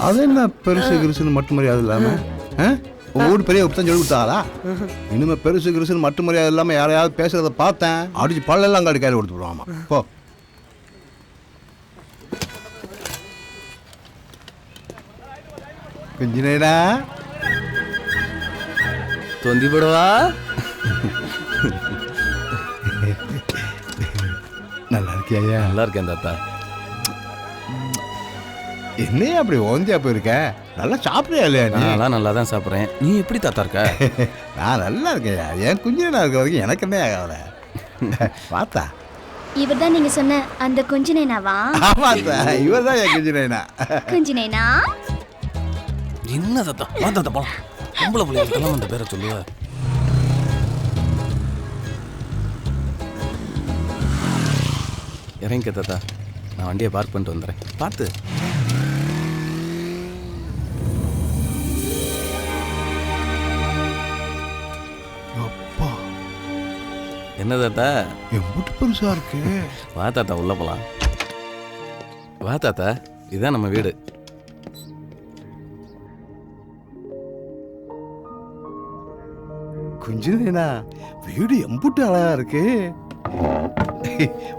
அது என்ன பெருசு கிருசுன்னு மட்டும் மரியாதை இல்லாம உங்க வீட்டு பெரிய தான் சொல்லி கொடுத்தாரா? இனிமே பெருசு கிருசுன்னு மட்டும் மரியாதை இல்லாம யாரையாவது பேசுறத பார்த்தேன் அடிச்சு பல்லெல்லாம் அங்காடி கையில் கொடுத்து விடுவாமா. போ. குஞ்சினேடா தொந்தி போடுவா. நல்லா இருக்கியா? நல்லா இருக்கேன் தாத்தா. என்னையா அப்படி ஓந்தியா போயிருக்க? நல்லா சாப்பிட்றியா இல்லையா? நான் நல்லா தான் சாப்பிட்றேன். நீ எப்படி தாத்தா இருக்க? நான் நல்லா இருக்கேயா. என் குஞ்சினா இருக்க வரைக்கும் எனக்கு என்ன ஆகல. பார்த்தா இவர் தான் நீங்க சொன்ன அந்த குஞ்சினேனாவா? ஆமாத்தா, இவர் தான் என் குஞ்சினேனா. குஞ்சினேனா என்ன தாத்தா? வா தாத்தா போலாம். பொம்பளை பிள்ளைகளுக்கெல்லாம் அந்த பேரை சொல்லுவ. இறங்கிக்க தாத்தா, நான் வண்டியை பார்க் பண்ணிட்டு வந்துடுறேன். பார்த்து. அப்பா என்ன தாத்தா? என் முட்டு பெருசா இருக்கு. வா தாத்தா உள்ள போலாம். வா தாத்தா, இதுதான் நம்ம வீடு. குஞ்சினேனா வீடு எம்புட்டு அழகா இருக்கு.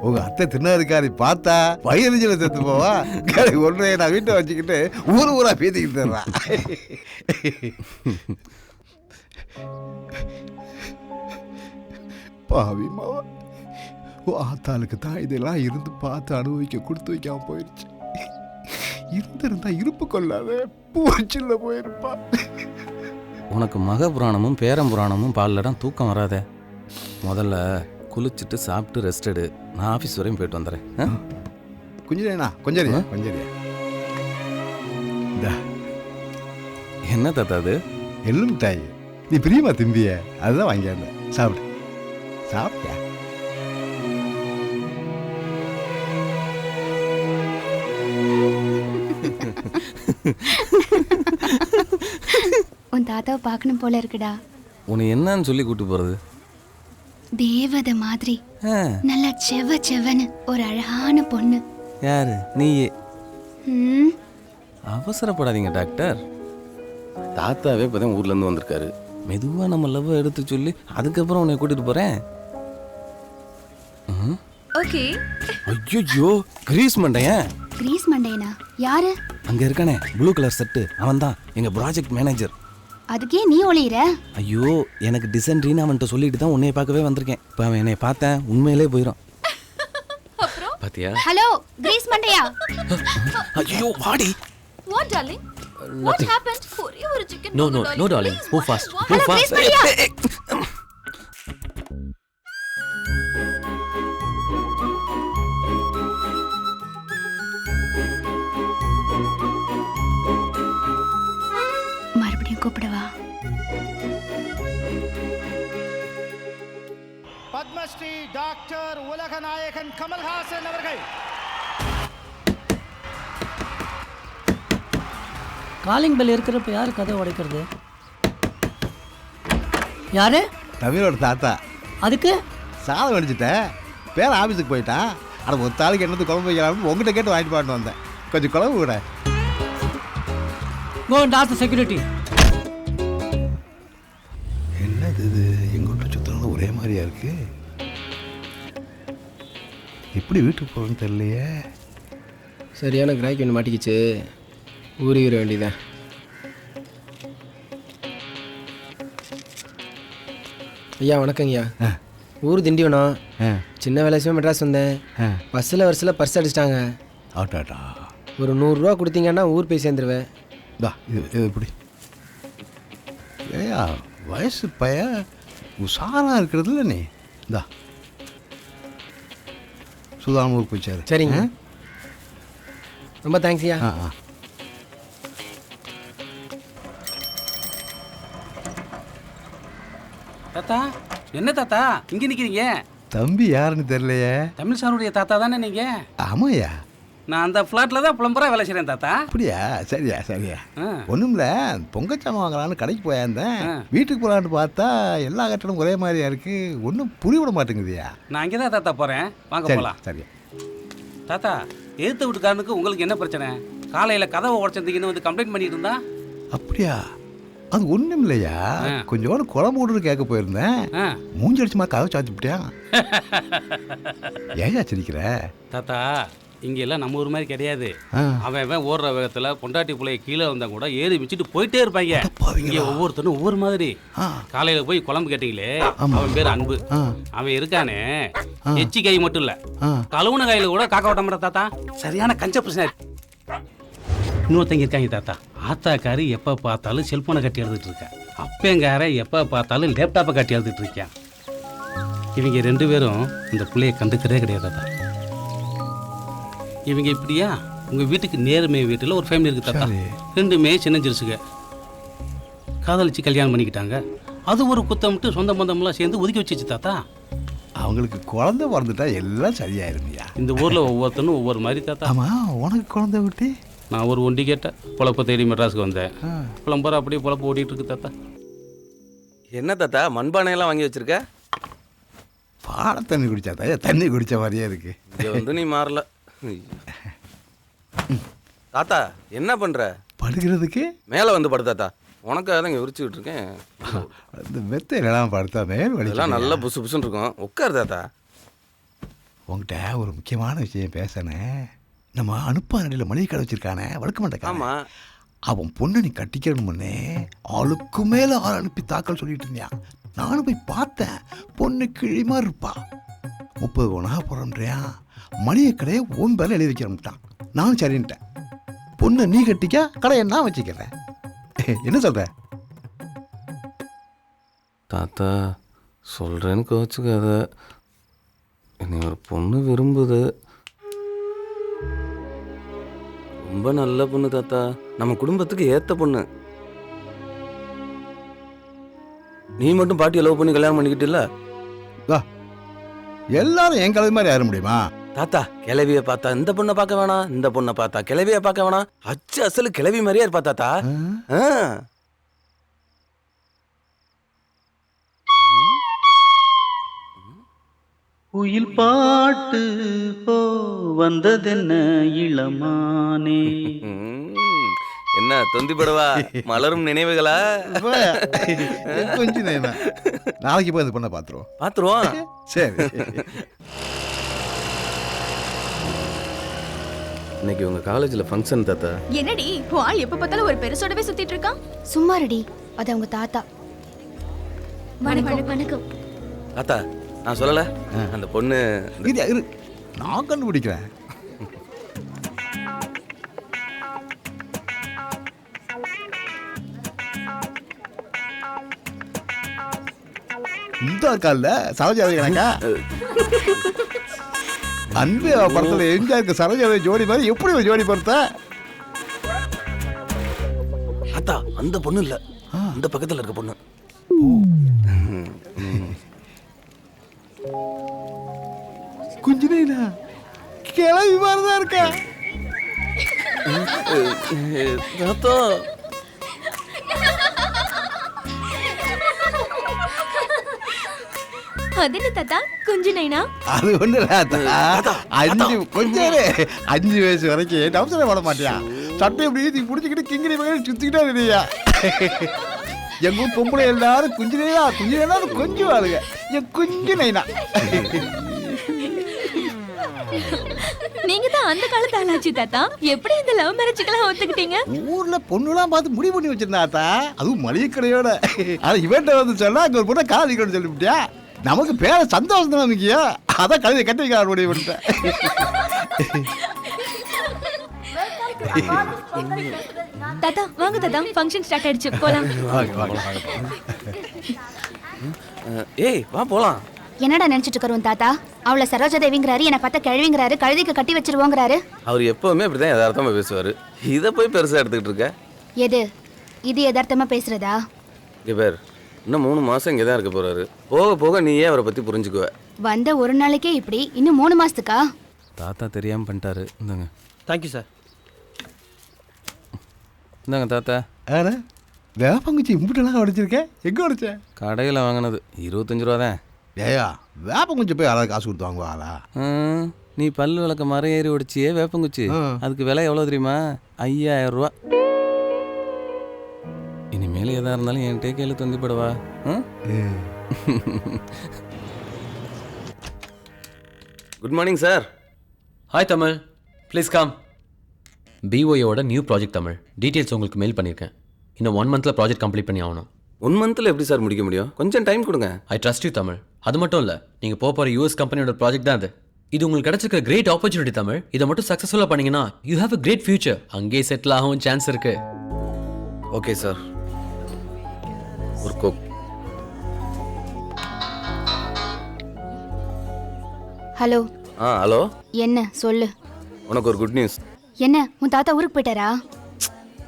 உங்க அத்தை திருநாருக்காரி பார்த்தா பயிரஞ்சில செத்து போவா. ஒன்றைய நான் வீட்டை வச்சுக்கிட்டு ஊர் ஊரா பேசிக்கிட்டு தர்றான். பாவி மாவா, ஆத்தாளுக்கு தான் இதெல்லாம் இருந்து பார்த்து அனுபவிக்க கொடுத்து வைக்காம போயிடுச்சு. இருந்திருந்தா இருப்பு கொள்ளாத பூச்சில்ல போயிருப்பா. உனக்கு மக புராணமும் பேரம் புராணமும் பால்லடம் தூக்கம் வராத. முதல்ல குளிச்சுட்டு சாப்பிட்டு ரெஸ்ட் எடு. நான் ஆஃபீஸ் வரையும் போயிட்டு வந்துடுறேன். குஞ்சினேனா கொஞ்சரியா கொஞ்சரியா. என்ன தாத்தா அது? எள்ளு மிட்டாய். நீ பிரியமா திம்பிய அதுதான் வாங்கியாந்த. சாப்பிடு சாப்பிட்டியா? உன் தாத்தாவை பார்க்கணும் போல இருக்குடா. உன்னை என்னன்னு சொல்லி கூட்டு போறது? தேவதை மாதிரி நல்லா செவ செவன்னு ஒரு அழகான பொண்ணு. யாரு? நீயே. ம், அவசரப்படாதீங்க டாக்டர். தாத்தாவே இப்போதான் ஊர்ல இருந்து வந்திருக்காரு. மெதுவா நம்ம லவ் எடுத்து சொல்லி அதுக்கப்புறம் உன்னை கூட்டிட்டு போறேன். ஓகே. ஐயோ, கிரீஸ் மண்டையன். கிரீஸ் மண்டையனா? யாரு? அங்க இருக்கானே ப்ளூ கலர் செட்டு, அவன் தான் எங்க ப்ராஜெக்ட் மேனேஜர். அதுக்கே நீ ஒளியிற? ஐயோ, எனக்கு டிசென்ட்ரின்னு அவன்கிட்ட சொல்லிட்டு தான் உன்னைய பார்க்கவே வந்திருக்கேன். இப்போ அவன் என்னை பார்த்தேன் உண்மையிலே போயிடும். பாத்தியா? ஹலோ கிரீஸ் மண்டையா. ஐயோ வாடி. What darling? What happened? ஒரே ஒரு chicken. No darling. Move fast. Move fast. மறுபடியும் கூப்பிடவா? பத்மஸ்ரீ டாக்டர் உலகநாயகன் கமல்ஹாசன் அவர்கள். காலிங் பெல் இருக்கிறப்ப யாரு கதை உடைக்கிறது? யாரு? நவீனோட தாத்தா. அதுக்கு சாதம் வடிச்சிட்டேன். பேர ஆஃபீஸுக்கு போயிட்டான். ஆனால் ஒரு தாளுக்கு என்னது குழம்பு வைக்கலாம்னு உங்ககிட்ட கேட்டு வாங்கிட்டு பாட்டு வந்தேன். கொஞ்சம் குழம்பு கூட. Go and ask the security. என்னது இது? எங்கள்கிட்ட சுத்தம் ஒரே மாதிரியா இருக்கு. எப்படி வீட்டுக்கு போகிறோன்னு தெரியலையே. சரியான கிராக்கி ஒன்று மாட்டிக்கிச்சு. ஊறிவிட வேண்டியதான். ஐயா வணக்கங்கய்யா. ஊர் திண்டிவனம். சின்ன வேலை விஷயமா மெட்ராஸ் வந்தேன். பஸ்ஸில் வருஷத்தில் பர்ஸ் அடிச்சிட்டாங்க. ஆட்டாட்டா. ஒரு 100 ரூபா கொடுத்தீங்கன்னா ஊர் போய் சேர்ந்துருவேன். இது எப்படி? ஏயா வயசு பையன் உஷாராக இருக்கிறது இல்லை நீ. இந்தா சுதாரண ஊருக்கு போயிச்சாரு. சரிங்க, ரொம்ப தேங்க்ஸ் ஐயா. தாத்தா என்ன தாத்தா இங்க நிக்கிறீங்க? தம்பி யாருன்னு தெரியலையே. தமிழ் சாருடைய தாத்தா தானே நீங்க? ஆமாய்யா. நான் அந்த ஃப்ளாட்ல தான் புலம்புறா வேலை செய்றேன் தாத்தா. அப்படியா? சரியா சரியா. ஒன்றும்ல பொங்கச்சாமம் வாங்கலான்னு கடைக்கு போயிருந்தேன். வீட்டுக்கு போகலான்னு பார்த்தா எல்லா கட்டணம் ஒரே மாதிரியா இருக்கு. ஒன்றும் புரிய விட மாட்டேங்குதுயா. நான் அங்கே தான் தாத்தா போறேன், வாங்க போகலாம். சரியா. தாத்தா எதிர்த்த வீட்டுக்காரனுக்கு உங்களுக்கு என்ன பிரச்சனை? காலையில் கதவை உடச்சிருந்தீங்கன்னு வந்து கம்ப்ளைண்ட் பண்ணிட்டு இருந்தா. அப்படியா? அது ஒன்றும் இல்லையா, கொஞ்சோண்டு குழம்பு விடுறது கேட்க போயிருந்தேன். மூஞ்சி அடிச்சு மாதிரி கதவை சாத்திப்பிட்டியா? ஏன் சிரிக்கிற? தாத்தா இங்க எல்லாம் நம்ம ஊர் மாதிரி கிடையாது. அவன் ஓடுற வேகத்துல பொண்டாட்டி பிள்ளைய கீழே வந்தா கூட ஏறி வச்சுட்டு போயிட்டே இருப்பாங்க. இங்க ஒவ்வொருத்தரும் ஒவ்வொரு மாதிரி. காலையில போய் குழம்பு கேட்டீங்களே, அவன் பேர் அன்பு. அவன் இருக்கானே, எச்சி கை மட்டும் இல்ல, கழுவுன கையில கூட காக்க விட்ட மாட்டா தாத்தா. சரியான கஞ்ச பிரச்சனை. இன்னொருத்தங்க இருக்காங்க தாத்தா, ஆத்தாக்காரி எப்போ பார்த்தாலும் செல்போனை கட்டி எழுதிட்டு இருக்கா, அப்பேங்கார எப்போ பார்த்தாலும் லேப்டாப்பை கட்டி எழுதிட்டு இருக்கான். இவங்க 2 பேரும் இந்த பிள்ளைய கண்டுக்கிறதே கிடையாது தாத்தா. இவங்க இப்படியா, உங்கள் வீட்டுக்கு நேர்மை வீட்டில் ஒரு ஃபேமிலி இருக்குது தாத்தா. 2மே சின்ன சிறுசுங்க, காதலிச்சு கல்யாணம் பண்ணிக்கிட்டாங்க. அது ஒரு குத்தமிட்டு சொந்த பந்தம்லாம் சேர்ந்து ஒதுக்கி வச்சிச்சு தாத்தா. அவங்களுக்கு குழந்தை பிறந்துட்டா எல்லாம் சரியாயிருமையா? இந்த ஊரில் ஒவ்வொருத்தனும் ஒவ்வொரு மாதிரி தாத்தா. ஆமாம், உனக்கு குழந்தை விட்டு நான் ஒரு ஒண்டி கேட்டேன், பொழப்ப தேடி மெட்ராஸுக்கு வந்தேன். புலம்புற அப்படியே பொழப்பு ஓடிட்டு இருக்கு தாத்தா. என்ன தாத்தா மண்பானையெல்லாம் வாங்கி வச்சிருக்க? பாட தண்ணி குடிச்சா தான் தண்ணி குடித்த மாதிரியே இருக்கு. இங்கே வந்து நீ மாறல. தாத்தா என்ன பண்ணுற? படுக்கிறதுக்கு மேலே வந்து படு தாத்தா, உனக்காக தான் இங்கே விரிச்சுக்கிட்டு இருக்கேன். அந்த மெத்தையிலலாம் படுத்தா மேல் இதெல்லாம் நல்லா புசு புசுன்னு இருக்கும். உட்கார் தாத்தா. உங்கள்கிட்ட ஒரு முக்கியமான விஷயம் பேசினேன். நம்ம அனுப்பானடியில் மளிகை கடை வச்சிருக்கானே, வழக்க மாட்டேன். ஆமாம், அவன் பொண்ணை நீ கட்டிக்கிறணும்னே ஆளுக்கு மேலே ஆள் அனுப்பி தாக்கல் சொல்லிட்டு இருந்தியான். நானும் போய் பார்த்தேன், பொண்ணு கிழிமா இருப்பா. 30 பவுனாக போகிறோன்றியான். மளிகை கடையை உன் பேரில் எழுதி வைக்கிறோம்ட்டான். நானும் சரின்ட்டேன். பொண்ணை நீ கட்டிக்க, கடையை நான் வச்சுக்கிறேன். என்ன சொல்ற தாத்தா? சொல்கிறேன்னு கோச்சுக்காத. என்னை ஒரு பொண்ணு விரும்புது. ரொம்ப நல்ல பொண்ணு தாத்தா, நம்ம குடும்பத்துக்கு ஏற்ற பொண்ணு. நீ மட்டும் பாட்டியை லவ் பண்ணி கல்யாணம் பண்ணிக்கிட்டு இல்ல? எல்லாரும் என் கலவை மாதிரி ஆயிட முடியுமா? தாத்தா கிளவிய பார்த்தா இந்த பொண்ணை பார்க்க வேணாம், இந்த பொண்ணை பார்த்தா கிளவிய பார்க்க வேணாம். அச்சு அசலு கிளவி மாதிரியா இருப்பா தாத்தா. குயில் பாட்டு போ வந்ததென்ன இளமானே. என்ன தொந்தி படவா, மலரும் நினைவுகளா? கொஞ்சம் நாளைக்கு போய் அது பண்ண பாத்துருவோம். சரி. இன்னைக்கு உங்க காலேஜ்ல ஃபங்க்ஷன் தாத்தா. என்னடி ஆள் எப்ப பார்த்தாலும் ஒரு பெருசோடவே சுத்திட்டு இருக்கான்? சும்மா ரெடி, அது அவங்க தாத்தா. வணக்கம் வணக்கம் தாத்தா. நான் சொல்லல, அந்த பொண்ணு நான் கண்டுபிடிக்கிறேன். இந்த கால சரோஜாவை எனக்கா அன்பு படத்துல எம்ஜிஆருக்கு சரோஜாவை ஜோடி மாதிரி எப்படி ஜோடி பொறுத்த? தாத்தா அந்த பொண்ணு இல்ல, அந்த பக்கத்துல இருக்க பொண்ணு. குஞ்சினா கிளவி மாதிரிதான் இருக்க. தாத்தா அது என்ன தாத்தா குஞ்சு நைனா? அது ஒண்ணு அஞ்சு வயசு வரைக்கும் டவுசரை போட மாட்டியா? சட்டை எப்படி பிடிச்சிக்கிட்டு கிங்கிரி மகன் சுத்திக்கிட்டே இல்லையா? எங்க பொம்பளை எல்லாரும் குஞ்சினா குஞ்சினா கொஞ்சம் ஆளுங்க. என் குஞ்சு நைனா. நீங்க தான் அந்த காலத்து ஆளாச்சு தாத்தா. எப்படி இந்த லவ் மேரேஜ்க்கெல்லாம் ஒத்துக்கிட்டீங்க? ஊர்ல பொண்ணுலாம் பார்த்து முடிவு பண்ணி வச்சிருந்தாத்தா, அதுவும் மளிகை கடையோட. ஆனா இவன்ட்ட வந்து சொன்னா அங்க ஒரு பொண்ணை காதலிக்கணும்னு சொல்லிவிட்டியா? நமக்கு பேர சந்தோஷம் தான் முக்கியம். அதான் கழுதை கட்டி வைக்க முடிவு பண்ணிட்டேன். தாத்தா வாங்க தாத்தா, ஃபங்க்ஷன் ஸ்டார்ட் ஆயிடுச்சு, போலாம். ஏய் வா போலாம். என்னடா நினைச்சிட்டு இருக்கறோம் தாத்தா? அவளை சரோஜா தேவிங்கிறாரு, என்ன பார்த்தா கிழவிங்கிறாரு, கழுதைக்கு கட்டி வச்சிருவோங்கிறாரு. அவர் எப்பவுமே அப்படிதான் யதார்த்தமா பேசுவாரு. இதை போய் பெருசா எடுத்துக்கிட்டு இருக்க. எது இது யதார்த்தமா பேசுறதா? இங்க பேர் இன்னும் 3 மாசம் இங்கே தான் இருக்க போறாரு. போக போக நீயே அவரை பத்தி புரிஞ்சுக்குவ. வந்த ஒரு நாளைக்கே இப்படி, இன்னும் 3 மாசத்துக்கா? தாத்தா தெரியாம பண்ணிட்டாரு. இந்தாங்க. Thank you sir. இந்தாங்க தாத்தா. வேப்பங்குச்சி இம்புட்டெல்லாம் உடைச்சிருக்கேன். எங்கே உடைச்சேன்? கடையில் வாங்கினது 25 ரூபா தான். ஏயா வேப்பங்குச்சி போய் யாராவது காசு கொடுத்து வாங்குவாங்களா? நீ பல்லு விளக்க மரம் ஏறி ஒடிச்சியே வேப்பங்குச்சி. அதுக்கு விலை எவ்வளோ தெரியுமா? 5000 ரூபா. இனிமேல் எதா இருந்தாலும் என்கிட்டே கேளு தொந்திப்படவா. Good morning sir. Hi Tamil, please come. பிஓயோட நியூ ப்ராஜெக்ட் தமிழ். டீட்டெயில்ஸ் உங்களுக்கு மெயில் பண்ணியிருக்கேன். இன்னும் 1 மந்தில் ப்ராஜெக்ட் கம்ப்ளீட் பண்ணி ஆகணும். 1 மந்தில் எப்படி சார் முடிக்க முடியும்? கொஞ்சம் டைம் கொடுங்க. I trust you Tamil. அது மட்டும் இல்லை, நீங்கள் போகிற யூஎஸ் கம்பெனியோட ப்ராஜெக்ட் தான் அது. இது உங்களுக்கு கிடைச்சிருக்க கிரேட் ஆப்பர்ச்சுனிட்டி தமிழ். இதை மட்டும் சக்ஸஸ்ஃபுல்லாக பண்ணீங்கன்னா you have a great future. அங்கேயே செட்டில் ஆகவும் சான்ஸ் இருக்கு. Okay sir. ஒரு கோக். ஹலோ. ஹலோ. என்ன சொல்லு. உனக்கு ஒரு குட் நியூஸ். என்ன, உன் தாத்தா ஊருக்கு போயிட்டாரா?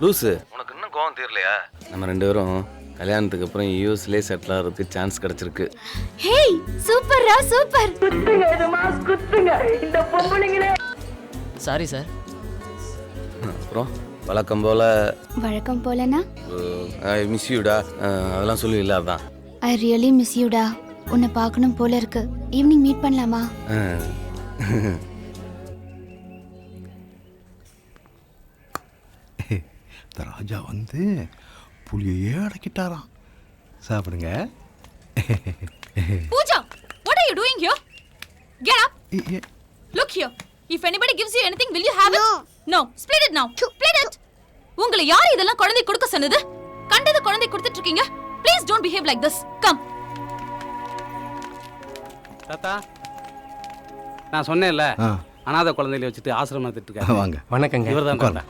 லூசு, உனக்கு இன்னும் கோவம் தெரியலையா? நம்ம 2 பேரும் கல்யாணத்துக்கு அப்புறம் யூஎஸ்லேயே செட்டில் ஆகிறதுக்கு சான்ஸ் கிடச்சிருக்கு. ஹேய், சூப்பர்ரா, சூப்பர். Sorry sir. அப்புறம் வழக்கம் போல வழக்கம் போலனா ஐ மிஸ் யூடா அதெல்லாம் சொல்லுவில்ல, அதான். ஐ ரியலி மிஸ் யூடா. உன்னை பார்க்கணும் போல இருக்கு. ஈவினிங் மீட் பண்ணலாமா? ராஜா வந்து புளியே அடக்கிட்டாராம். சாப்பிடுங்க. Pooja, what are you doing here? Get up. Look here. If anybody gives you anything, will you have it? No. Split it now. Split it. உங்களை யார் இதெல்லாம் குழந்தை கொடுக்க சொன்னது? கண்டது குழந்தை கொடுத்துட்டு இருக்கீங்க. Please don't behave like this. Come. தாத்தா, நான் சொன்னேன்ல, அனாதை குழந்தையில வச்சுட்டு ஆசிரமத்துட்டு இருக்காரு. வாங்க. வணக்கங்க. இவர்தான் தாத்தா.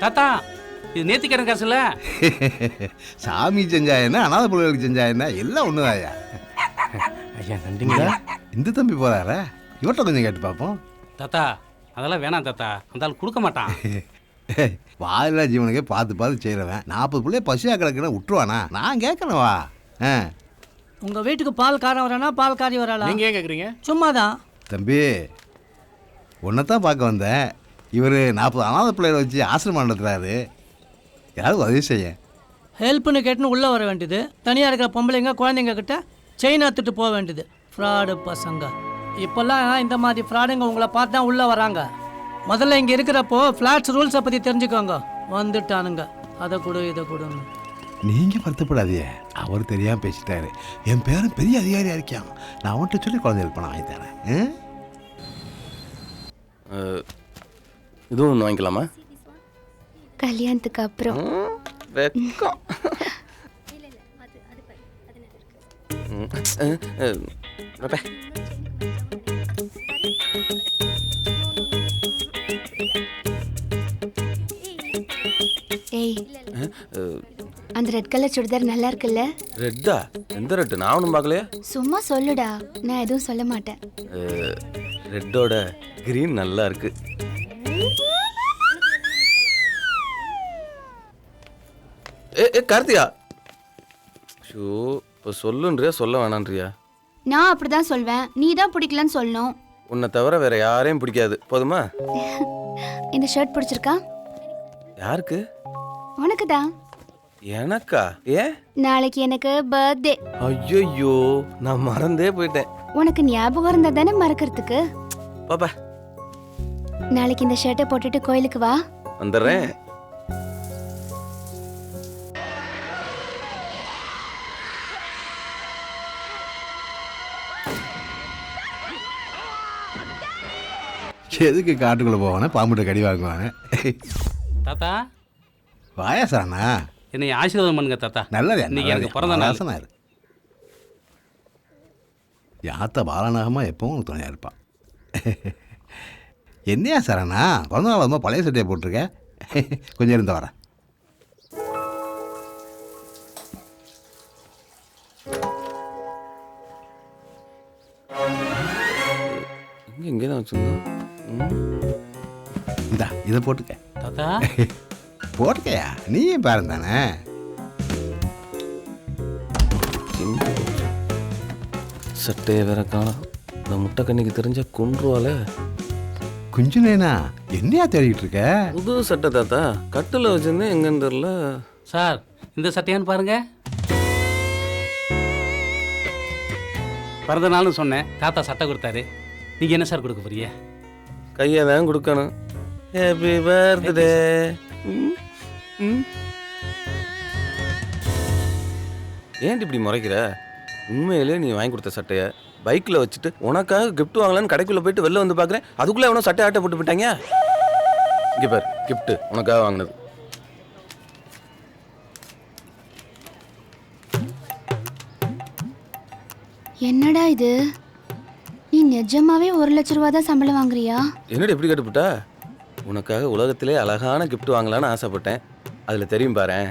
தாத்தா, இது நேத்திக்கடன் காசுல. சாமி செஞ்சா என்ன, அனாதை பிள்ளைகளுக்கு செஞ்சா என்ன, எல்லாம் ஒண்ணுதான். ஐயா நன்றிங்களா. இந்த தம்பி போறாரா, இவர்கிட்ட கொஞ்சம் கேட்டு பார்ப்போம். தாத்தா, அதெல்லாம் வேணாம் தாத்தா, அந்த ஆள் கொடுக்க மாட்டான். வாயிலா ஜீவனுக்கே பார்த்து செய்கிறவன் 40 பிள்ளைய பசியாக கிடக்குன்னு விட்டுருவானா? நான் கேட்கணுவா? உங்கள் வீட்டுக்கு பால் காரம் வரானா பால் காரி வராளா? நீங்கள் ஏன் கேட்குறீங்க? சும்மா தான். தம்பி, உன்னைத்தான் பார்க்க வந்தேன். இவர் 40 அனாதை பிள்ளைகளை வச்சு ஆசிரமம் நடத்துறாரு. யாரும் உதவி செய்ய. ஹெல்ப்னு கேட்டுன்னு உள்ளே வர வேண்டியது. தனியாக இருக்கிற பொம்பளைங்க குழந்தைங்க கிட்ட செயின் அத்துட்டு போக வேண்டியது. ஃப்ராடு பசங்க. இப்போல்லாம் இந்த மாதிரி ஃப்ராடுங்க உங்களை பார்த்து தான் உள்ளே வராங்க. முதல்ல இங்கே இருக்கிறப்போ ஃப்ளாட்ஸ் ரூல்ஸை பற்றி தெரிஞ்சுக்கோங்க. வந்துட்டானுங்க, அதை கொடு இதை கொடுன்னு. நீங்கள் வருத்தப்படாதீங்க, அவர் தெரியாமல் பேசிட்டாரு. என் பேரன் பெரிய அதிகாரியாக இருக்கான். நான் அவன்கிட்ட சொல்லி குழந்தை ஹெல்ப் பண்ண வாங்கி தரேன். இதுவும் ஒன்று வாங்கிக்கலாமா? கல்யாணத்துக்கு அப்புறம். வெக்கம். ஏய், அந்த ரெட் கலர் சுடிதார் நல்லா இருக்குல்ல? ரெட்டா? எந்த ரெட்டு? நான் ஒன்றும் பார்க்கலையே. சும்மா சொல்லுடா, நான் எதுவும் சொல்ல மாட்டேன். ரெட்டோட கிரீன் நல்லா இருக்கு. கார்த்திகா, ஷோ, இப்போ சொல்லுன்றியா சொல்ல வேணான்றியா? நான் அப்படிதான் சொல்வேன். நீ தான் பிடிக்கலன்னு சொல்லணும். உன்னை தவிர வேற யாரையும் பிடிக்காது, போதுமா? இந்த ஷர்ட் பிடிச்சிருக்கா? யாருக்கு? உனக்கு தான். எனக்கா? ஏன்? நாளைக்கு எனக்கு பர்த்டே. ஐயோ, நான் மறந்தே போயிட்டேன். உனக்கு ஞாபகம் இருந்தா தானே மறக்கிறதுக்கு. பாப்பா, நாளைக்கு இந்த ஷர்ட்டை போட்டுட்டு கோயிலுக்கு வா. வந்துடுறேன். எதுக்கு காட்டுக்குள்ளே போவானே, பாம்புட்ட கடி வாங்குவானே. தாத்தா, வாயாசானா என்னை ஆசீர்வாதம் பண்ணுங்க தாத்தா. நல்லது. இன்னைக்கு எனக்கு பிறந்த நாள். யாத்த பாலநாகமா எப்பவும் உனக்கு துணையாக இருப்பான். என்னையா சரணா, பிறந்த நாள் ரொம்ப பழைய சட்டையை போட்டிருக்க. கொஞ்சம் இருந்த வரேன். இங்கே தான் வச்சுருந்தோம். இந்தா இதை போட்டுக்க. தாத்தா, போட்டுக்கையா, நீயும் பேரன் தானே. சட்டையை வேற காணோம். இந்த முட்டை கண்ணிக்கு தெரிஞ்ச கொன்றுவாளே. குஞ்சுனேனா, என்னையா தேடிக்கிட்டு இருக்க? புது சட்டை தாத்தா, கட்டில் வச்சிருந்தேன், எங்கன்னு தெரியல. சார் இந்த சட்டையான்னு பாருங்க. பிறந்த நாள்னு சொன்னேன், தாத்தா சட்டை கொடுத்தாரு. நீங்கள் என்ன சார் கொடுக்க போறீங்க? கையை தான் கொடுக்கணும். Happy birthday. ஏன்டி இப்படி முறைக்கிற? உண்மையிலே நீ வாங்கி கொடுத்த சட்டையை பைக்கில் வச்சுட்டு உனக்காக கிஃப்ட் வாங்கலான்னு கடைக்குள்ளே போயிட்டு வெளில வந்து பார்க்குறேன், அதுக்குள்ளே எவனோ சட்டை ஆட்டை போட்டு போயிட்டாங்க. இங்கே பாரு, கிஃப்ட்டு உனக்காக வாங்கினது. என்னடா இது, நீ நிஜமாவே 1,00,000 ரூபா தான் சம்பளம் வாங்குறியா? என்னடி எப்படி கேட்டுப்பிட்டா? உனக்காக உலகத்திலே அழகான கிஃப்ட் வாங்கலான்னு ஆசைப்பட்டேன், அதில் தெரியும் பாரேன்.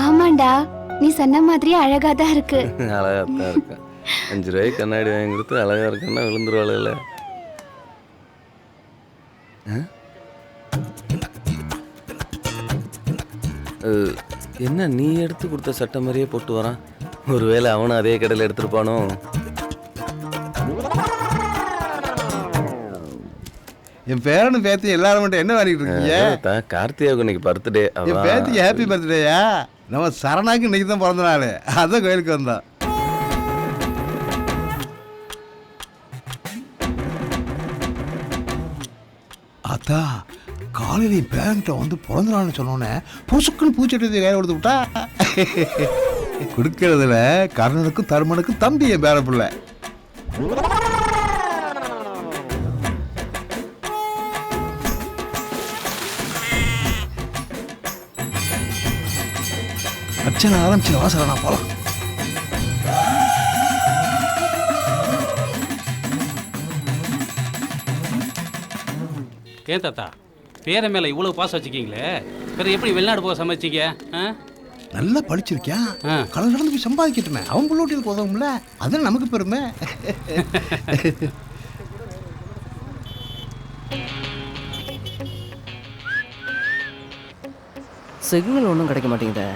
ஆமாண்டா, நீ சொன்ன மாதிரியே அழகா தான் இருக்கு. அழகா தான் இருக்கேன். 5 ரூபாய்க்கு கண்ணாடி வாங்கி கொடுத்து அழகா இருக்குன்னா விழுந்துருவாள். என்ன நீ எடுத்து கொடுத்த சட்டை மாதிரியே போட்டு வரான்? ஒருவேளை அவனும் அதே கடையில் எடுத்துருப்பானோ? என் பேரனும் பேத்தி எல்லாரும் மட்டும் என்ன பண்ணிட்டு இருக்கீங்க? கார்த்தியாவுக்கு இன்னைக்கு பர்த்டே. என் பேத்திக்கு ஹாப்பி பர்த்டேயா? நம்ம சரணாக்கு இன்னைக்கு தான் பிறந்த நாள், அதான் கோயிலுக்கு வந்தோம். அதான் காலையில் பேரண்ட்டை வந்து பிறந்த நாள்னு சொன்னோன்னே புசுக்குன்னு பூச்செட்டி கையில் கொடுத்து விட்டா. கொடுக்கறதுல கர்ணனுக்கும் தருமனுக்கும் தம்பி என் பேர பிள்ளை. அர்ச்சனை ஆரம்பிச்சு வாசல நான் போலாம். ஏன் தாத்தா பேர மேலே இவ்வளோ பாசம் வச்சுக்கிங்களே, வேறு எப்படி வெளிநாடு போக சமைச்சிங்க? நல்லா படிச்சிருக்கேன், கலந்து நடந்து போய் சம்பாதிக்கட்டுமே, அவன் பிள்ளோட்டிகளுக்கு உதவும்ல, அதுதான் நமக்கு பெருமை. சிக்னல் ஒன்றும் கிடைக்க மாட்டேங்குதே.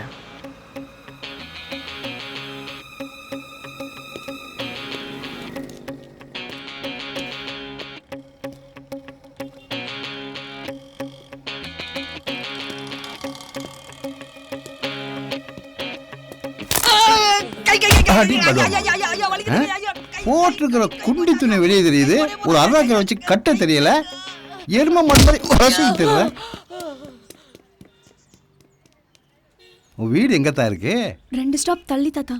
போட்டிருக்கிற குண்டி துணி வெளியே தெரியுது, ஒரு அருவாக்கரை வச்சு கட்ட தெரியல, எரும மண் மாதிரி தெரியல. உன் வீடு எங்கத்தான் இருக்கு? 2 ஸ்டாப் தள்ளி தாத்தா.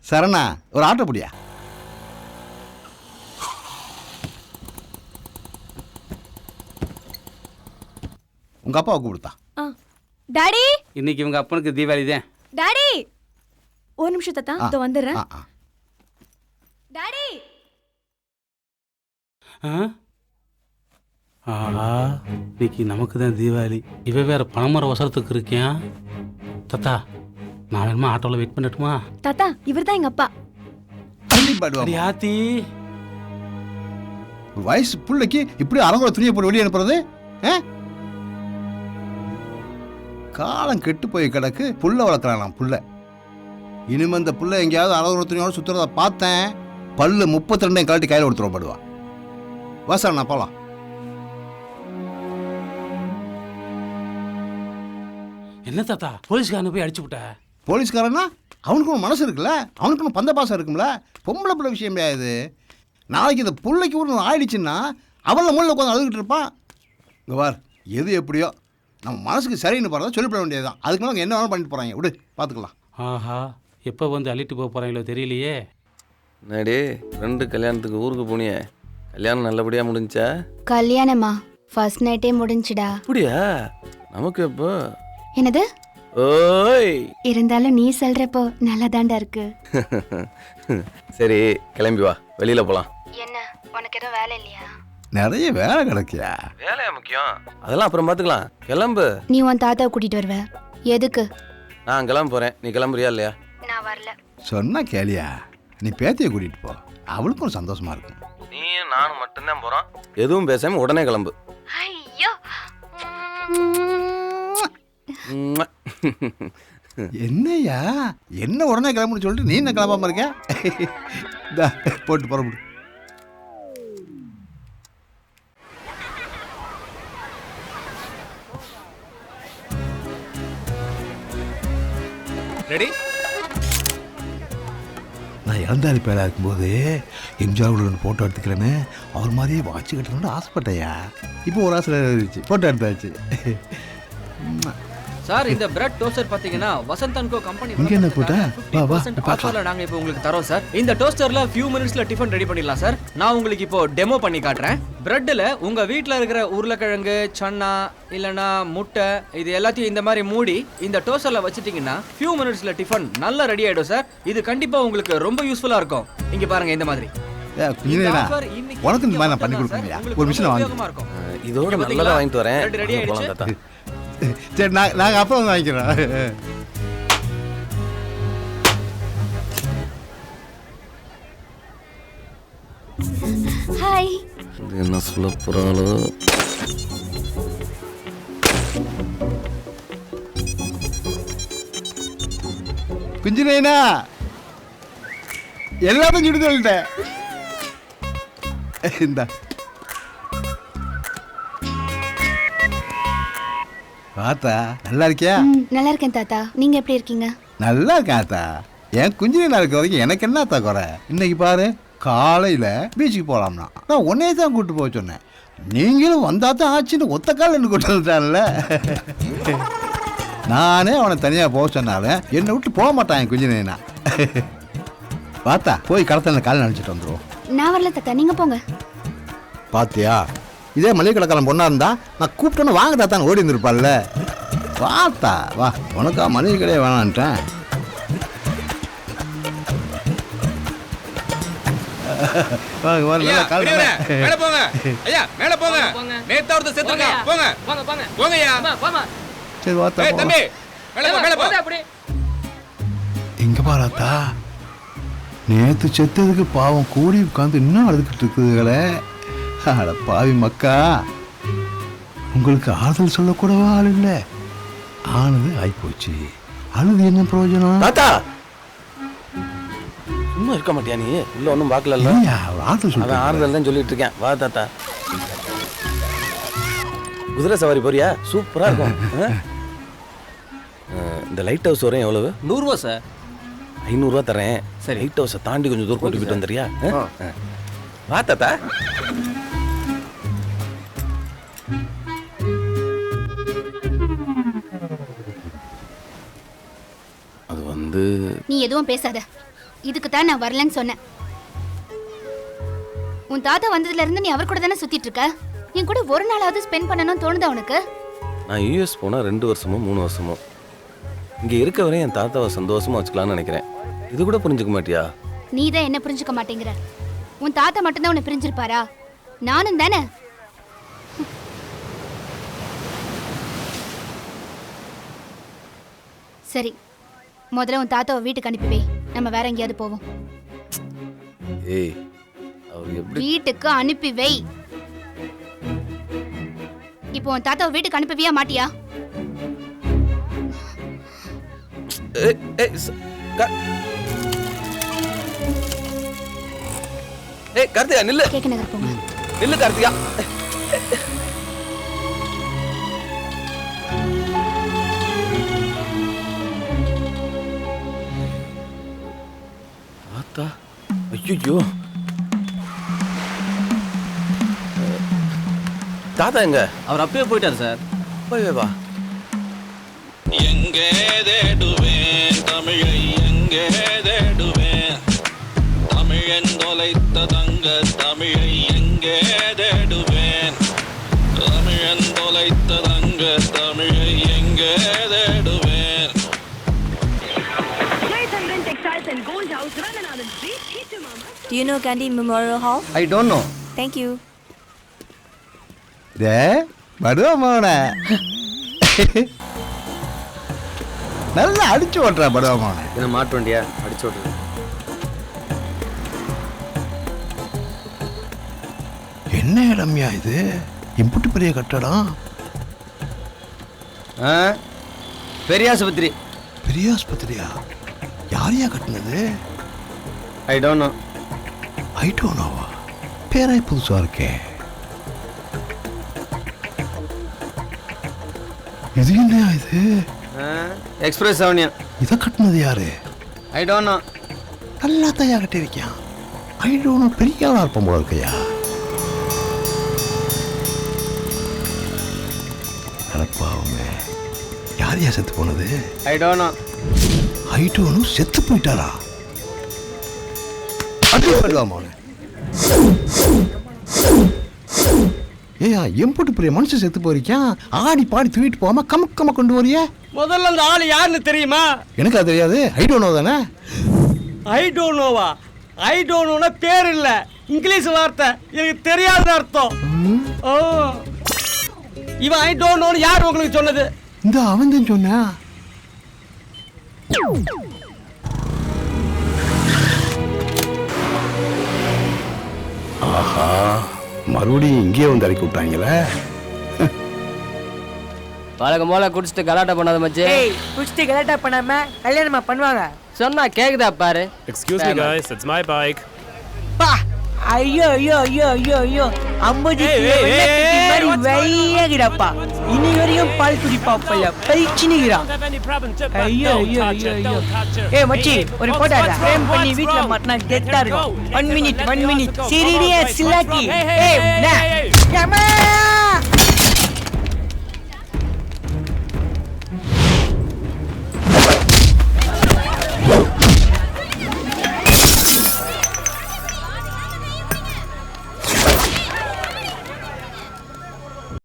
சரணா, ஒரு ஆட்டோ பிடியா? உங்க அப்பாவை கூப்பிடுத்தா. டாடி, இன்னைக்கு உங்க அப்பனுக்கு தீபாவளி தான். டாடி ஒரு நிமிஷம் தாத்தா, இதோ வந்துடுறேன். டாடி. ஆஹா, இன்னைக்கு நமக்கு தான் தீபாவளி. இவ வேற பணமர அவசரத்துக்கு இருக்கேன். தாத்தா நான் வேணுமா ஆட்டோவில் வெயிட் பண்ணட்டுமா? தாத்தா இவர் தான் எங்க அப்பா. ஆத்தி, வயசு பிள்ளைக்கு இப்படி அரங்குற துணியை போட்டு வெளியே அனுப்புறது? காலம் கெட்டு போய் கிடக்கு, புள்ள வளர்க்குறான் புள்ள. இனிமே இந்த புள்ள எங்கேயாவது அரங்குற துணியோட சுத்துறத பார்த்தேன், பல்லு 32 கழட்டி கையில் கொடுத்துருவோம் படுவா. வாசா நான் போலாம். என்ன தாத்தா போலீஸ்காரனை போய் அடிச்சு விட்ட? போலீஸ்காரனா அவனுக்கு ஒரு மனசு இருக்குல்ல, அவனுக்கு ஒன்று பந்த பாசம் இருக்கும்ல. பொம்பளை பிள்ளை விஷயம் கிடையாது. நாளைக்கு இந்த பிள்ளைக்கு ஒரு ஆயிடுச்சுன்னா அவளை முள்ள உட்காந்து அழுதுகிட்டு இருப்பான். இங்கே வார், எது எப்படியோ நம்ம மனசுக்கு சரின்னு போகிறதா சொல்லிவிட வேண்டியது தான். அதுக்கு மேலே என்ன வேணாலும் பண்ணிட்டு போகிறாங்க, விடு பார்த்துக்கலாம். ஆஹா, எப்போ வந்து அள்ளிட்டு போக போகிறாங்களோ தெரியலையே. நடி 2 கல்யாணத்துக்கு ஊருக்கு போனியே, கல்யாணம் நல்லபடியாக முடிஞ்சா? கல்யாணமா ஃபர்ஸ்ட் நைட்டே முடிஞ்சுடா. அப்படியா? நமக்கு எப்போ? என்னது? ஓய், இருந்தாலும் நீ சொல்றப்போ நல்லா தாண்டா இருக்கு. சரி கிளம்பி வா, வெளியில போலாம். என்ன உனக்கு எதுவும் வேலை இல்லையா? நிறைய வேலை கிடைக்கியா? வேலையா முக்கியம், அதெல்லாம் அப்புறம் பார்த்துக்கலாம். கிளம்பு. நீ உன் தாத்தாவை கூட்டிட்டு வருவ, எதுக்கு? நான் கிளம்ப போறேன், நீ கிளம்புறியா இல்லையா? நான் வரல. சொன்னா கேளியா, நீ பேத்தியை கூட்டிட்டு போ, அவளுக்கும் சந்தோஷமா இருக்கும். நீயும் நானும் மட்டும்தான் போறோம், எதுவும் பேசாம உடனே கிளம்பு. ஐயோ, என்னையா என்ன உடனே கிளம்புன்னு சொல்லிட்டு நீ என்ன கிளம்பாம இருக்க? போட்டு புறப்படு. ரெடி இளந்தாரி பேரா இருக்கும்போது எம்ஜிஆர் ஒன்று ஃபோட்டோ எடுத்துக்கிறேன்னு அவர் மாதிரியே வாட்ச் கட்டணும்னு ஆசைப்பட்டேயா. இப்போ ஒரு ஆசை இருந்துச்சு, ஃபோட்டோ எடுத்தாச்சு. சார் இந்த பிரெட் டோஸ்டர் பாத்தீங்கன்னா வசந்த் அண்ட் கோ கம்பெனி இங்க என்ன போட்ட? வா வா ஆஃபர்ல நாங்க இப்போ உங்களுக்கு தரோம் சார். இந்த டோஸ்டர்ல few minutesல டிஃபன் ரெடி பண்ணிடலாம் சார். நான் உங்களுக்கு இப்போ டெமோ பண்ணி காட்டுறேன். பிரெட்ல உங்க வீட்ல இருக்கிற உருளைக்கிழங்கு, சன்னா இல்லனா முட்டை இது எல்லாத்தையும் இந்த மாதிரி மூடி இந்த டோஸ்டர்ல வச்சிட்டீங்கன்னா few minutesல டிஃபன் நல்லா ரெடி ஆயிடும் சார். இது கண்டிப்பா உங்களுக்கு ரொம்ப யூஸ்ஃபுல்லா இருக்கும். இங்க பாருங்க இந்த மாதிரி. உனக்கு இந்த மாதிரி நான் பண்ணி கொடுப்பேன். ஒரு மிஷினை வாங்கி இதோட நல்லதா வாங்கிட்டு வரேன். ரெடி ஆயிடுச்சு. சரி, நாங்கள் அப்புறம் வந்து வாங்கிக்கிறோம். ஹாய். இது என்ன சொல்ல போறாளோ? குஞ்சு நைனா எல்லாத்தையும் சுடு சொல்லிட்டேன். இந்த தாத்தா நல்லா இருக்கியா? நல்லா இருக்கேன் தாத்தா. நீங்க எப்படி இருக்கீங்க? நல்லா இருக்கேன் தாத்தா. என் குஞ்சு நைனா இருக்க வரைக்கும் எனக்கு என்னத்தா குறை? இன்னைக்கு பாரு, காலையில் பீச்சுக்கு போகலாம்னா நான் உன்னையே தான் கூப்பிட்டு போக சொன்னேன். நீங்களும் வந்தா தான் ஆச்சுன்னு ஒத்த காலில் என்ன கூட்டு வந்துட்டான்ல. நானே அவனை தனியாக போக சொன்னாலும் என்னை விட்டு போக மாட்டான் என் குஞ்சு நைனா. பார்த்தா போய் கடத்தல காலை நினச்சிட்டு வந்துடுவோம். நான் வரல தாத்தா, நீங்க போங்க. பாத்தியா, இதே மளிகை கடைக்காரன் பொண்ணா இருந்தா நான் கூப்பிட்டோன்னு வாங்க தாத்தான் ஓடி இருந்திருப்பாள்ல. பார்த்தா வா, உனக்கா மளிகை கடையே வேணான்ட்டேன். வாங்க வாங்க, நல்லா கால் மேல போங்க ஐயா, மேல போங்க. நேத்தா ஒருத்தர் செத்துருக்கான். போங்க வாங்க வாங்க போங்க ஐயா. வாமா. சரி வாத்தா. ஏய் தம்பி, மேல போ. அப்படி இங்க பாராத்தா, நேத்து செத்ததுக்கு பாவம் கூடி உட்காந்து இன்னும் அழுதுகிட்டு இருக்குதுகளே. அட பாவி மக்கா, உங்களுக்கு ஆறுதல் சொல்லக்கூடவா ஆள் இல்லை. ஆனது ஆயிப்போச்சு, அழுது என்ன பிரயோஜனம்? தாத்தா சும்மா இருக்க மாட்டியா நீ? உள்ள ஒன்றும் பார்க்கல. ஆறுதல் சொல்ல ஆறுதல் தான் சொல்லிட்டு இருக்கேன். வா தாத்தா, குதிரை சவாரி போறியா? சூப்பரா இருக்கும். இந்த லைட் ஹவுஸ் வரையும் எவ்வளவு? 100 ரூபா சார். 500 ரூபா தரேன். சரி, லைட் ஹவுஸை தாண்டி கொஞ்சம் தூரம் கூட்டிட்டு வந்துறியா? வா தாத்தா. அது வந்து நீ எதுவும் பேசாத. இதுக்கு தான் நான் வரலன்னு சொன்னேன். உன் தாத்தா வந்ததுல இருந்து நீ அவர் கூட தானே சுத்திட்டு இருக்க. என் கூட ஒரு நாளாவது ஸ்பெண்ட் பண்ணணும்னு தோணுதா உனக்கு? நான் யூஎஸ் போனா 2 வருஷமோ 3 வருஷமோ இங்க இருக்க வரை என் தாத்தாவை சந்தோஷமா வச்சுக்கலாம்னு நினைக்கிறேன். இது கூட புரிஞ்சுக்க மாட்டியா? நீ தான் என்ன புரிஞ்சுக்க மாட்டேங்கிற. உன் தாத்தா மட்டும்தான் உன்னை பிரிஞ்சிருப்பாரா? நானும் தானே. சரி, முதல்ல உன் தாத்தாவை வீட்டுக்கு அனுப்பி வை. நம்ம வேற எங்கேயாவது போவோம். ஏய், அவர் எப்படி? வீட்டுக்கு அனுப்பி வை. இப்போ உன் தாத்தாவை வீட்டுக்கு அனுப்பவியா மாட்டியா? கார்த்தியா நில்லு. கேக்க நகர் போங்க. நில்லு கார்த்தியா. தாத்தா, ஐயோ தாத்தா எங்க? அவர் அப்பயே போயிட்டார் சார். போய் வா. எங்கே தேடுவேன் தமிழை, எங்கே தேடுவேன் தமிழன் தொலைத்த தங்க தமிழை, எங்கே தேடுவேன் தமிழன் தொலைத்த தங்க தமிழை, எங்கே தேடுவேன். Do you know Gandhi Memorial Hall? I don't know. Thank you. டே படுவா மோன, நல்லா அடிச்சு ஓட்டுறா படுவா மோன. என்ன மாட்டு வண்டியா அடிச்சு ஓட்டுறது? என்ன இடம்யா இது? இம்புட்டு பெரிய கட்டடம். பெரிய ஆஸ்பத்திரி. பெரிய ஆஸ்பத்திரியா? யாரையா கட்டினது? I don't know. I don't நோவா? பேராய் புதுசா இருக்கே. இது என்ன இது? எக்ஸ்பிரஸ் அவனியா. இதை கட்டினது யாரு? I don't know. நல்லா தயா கட்டியிருக்கான். ஐடோனும் பெரிய ஆளா இருப்போம் போல இருக்கையா. அடப்பாவுமே, யார் யா செத்து போனது? ஐடோனும் செத்து போயிட்டாரா? அது வருவாம ஏயா எம்புட்டு பெரிய மனுஷன் செத்து போயிருக்கான். ஆடி பாடி தூக்கிட்டு போகாம கமக்கமா கொண்டு வரியா? முதல்ல அந்த ஆள் யாருன்னு தெரியுமா? எனக்கு அது தெரியாது. ஐடோனோ தானே? ஐடோனோவா? ஐடோனோனா பேர் இல்ல, இங்கிலீஷ் வார்த்தை, எனக்கு தெரியாத அர்த்தம். ஓ, இவன் ஐடோனோன்னு யார் உங்களுக்கு சொன்னது? இந்த அவன் தான் சொன்னா. ஆஹா, மறுபடியும் இங்கேயே வந்து இறக்கி விட்டாங்களே. வழக்கம் போல குடிச்சிட்டு கலாட்டா பண்ணாத மச்சி. குடிச்சிட்டு கலாட்டா பண்ணாம கல்யாணமா பண்ணுவாங்க? சொன்னா கேக்குதா பாரு. Excuse me guys, it's my bike. பா, ஐயோ ஐயோ ஐயோ ஐயோ ஐயோ, 50 மாதிரி வெய்யகிடப்பா. இனி வரையும் பால் குடிப்பாப்பல்ல, பைச்சினிகிறா. ஐயோ ஐயோ ஐயோ ஐயோ. மச்சி, ஒரு போட்டோ ஃப்ரேம் பண்ணி வீட்ல மாட்டினா கெத்தா இருக்கும். 1 minute. சீரியஸ் சில்லாக்கி.